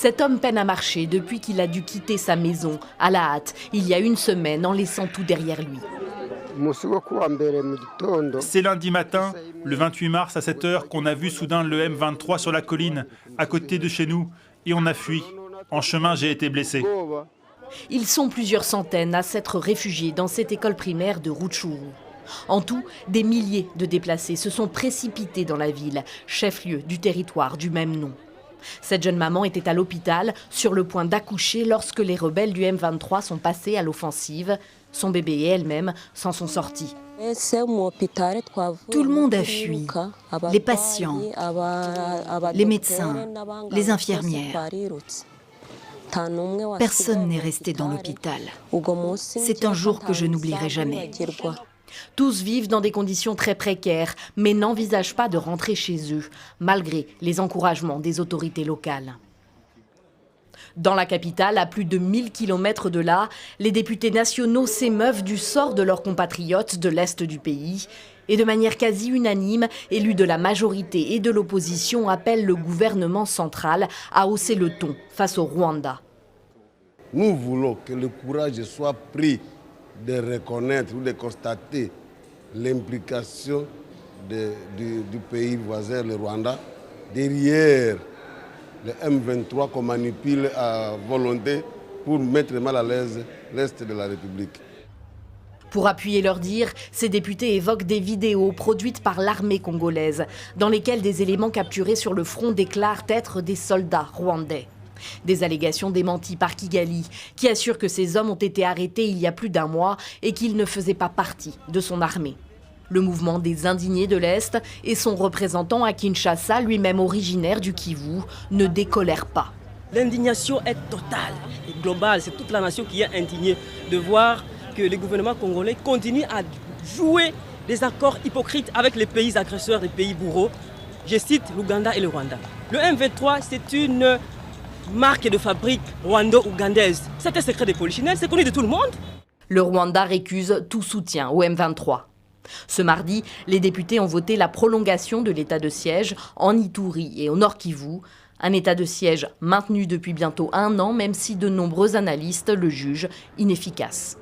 Cet homme peine à marcher depuis qu'il a dû quitter sa maison à la hâte, il y a une semaine, en laissant tout derrière lui. C'est lundi matin, le 28 mars à 7 h, qu'on a vu soudain le M23 sur la colline, à côté de chez nous, et on a fui. En chemin, j'ai été blessé. Ils sont plusieurs centaines à s'être réfugiés dans cette école primaire de Rutshuru. En tout, des milliers de déplacés se sont précipités dans la ville, chef-lieu du territoire du même nom. Cette jeune maman était à l'hôpital, sur le point d'accoucher lorsque les rebelles du M23 sont passés à l'offensive. Son bébé et elle-même s'en sont sortis. Tout le monde a fui, les patients, les médecins, les infirmières. Personne n'est resté dans l'hôpital. C'est un jour que je n'oublierai jamais. Tous vivent dans des conditions très précaires, mais n'envisagent pas de rentrer chez eux, malgré les encouragements des autorités locales. Dans la capitale, à plus de 1000 km de là, les députés nationaux s'émeuvent du sort de leurs compatriotes de l'Est du pays. Et de manière quasi unanime, élus de la majorité et de l'opposition appellent le gouvernement central à hausser le ton face au Rwanda. Nous voulons que le courage soit pris de reconnaître ou de constater l'implication du pays voisin, le Rwanda, derrière le M23 qu'on manipule à volonté pour mettre mal à l'aise l'Est de la République. Pour appuyer leur dire, ces députés évoquent des vidéos produites par l'armée congolaise, dans lesquelles des éléments capturés sur le front déclarent être des soldats rwandais. Des allégations démenties par Kigali, qui assure que ces hommes ont été arrêtés il y a plus d'un mois et qu'ils ne faisaient pas partie de son armée. Le mouvement des indignés de l'Est et son représentant à Kinshasa, lui-même originaire du Kivu, ne décolèrent pas. L'indignation est totale et globale. C'est toute la nation qui est indignée de voir que le gouvernement congolais continue à jouer des accords hypocrites avec les pays agresseurs, les pays bourreaux. Je cite l'Ouganda et le Rwanda. Le M23, c'est une marque de fabrique rwando-ougandaise. C'est un secret de polichinelle, c'est connu de tout le monde. Le Rwanda récuse tout soutien au M23. Ce mardi, les députés ont voté la prolongation de l'état de siège en Ituri et au Nord Kivu. Un état de siège maintenu depuis bientôt 1 an, même si de nombreux analystes le jugent inefficace.